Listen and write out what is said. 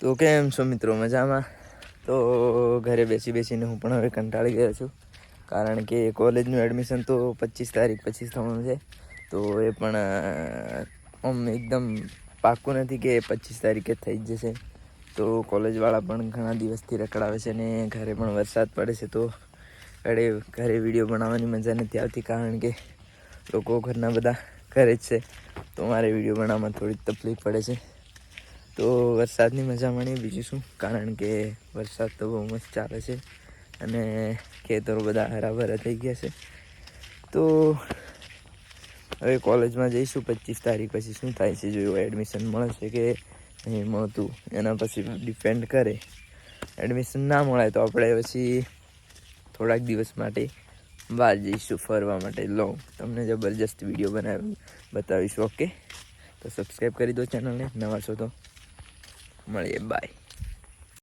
તો કેમ છો મિત્રો, મજામાં? તો ઘરે બેસીને હું પણ હવે કંટાળી ગયો છું, કારણ કે કોલેજનું એડમિશન તો 25 તારીખ પછી થવાનું છે. તો એ પણ એકદમ પાક્કું નથી કે 25 તારીખે થઈ જ જશે. તો કોલેજવાળા પણ ઘણા દિવસથી રખડાવે છે અને ઘરે પણ વરસાદ પડે છે. તો ઘરે વિડીયો બનાવવાની મજા નથી આવતી, કારણ કે લોકો ઘરના બધા ઘરે જ છે. તો મારે વિડીયો બનાવવામાં થોડી તકલીફ પડે છે. તો વરસાદની મજા માણીએ, બીજું શું, કારણ કે વરસાદ તો બહુ મસ્ત ચાલે છે અને ખેતરો બધા હરાભરા થઈ ગયા છે. તો હવે કોલેજમાં જઈશું 25 તારીખ પછી. શું થાય છે જો એડમિશન મળશે કે નહીં મળતું એના પછી ડિપેન્ડ કરે. એડમિશન ના મળે તો આપણે પછી થોડાક દિવસ માટે બહાર જઈશું ફરવા માટે. લો, તમને જબરજસ્ત વિડીયો બનાવી બતાવીશું. ઓકે, તો સબસ્ક્રાઈબ કરી દો ચેનલને, નવા છો તો. મળીએ, બાય.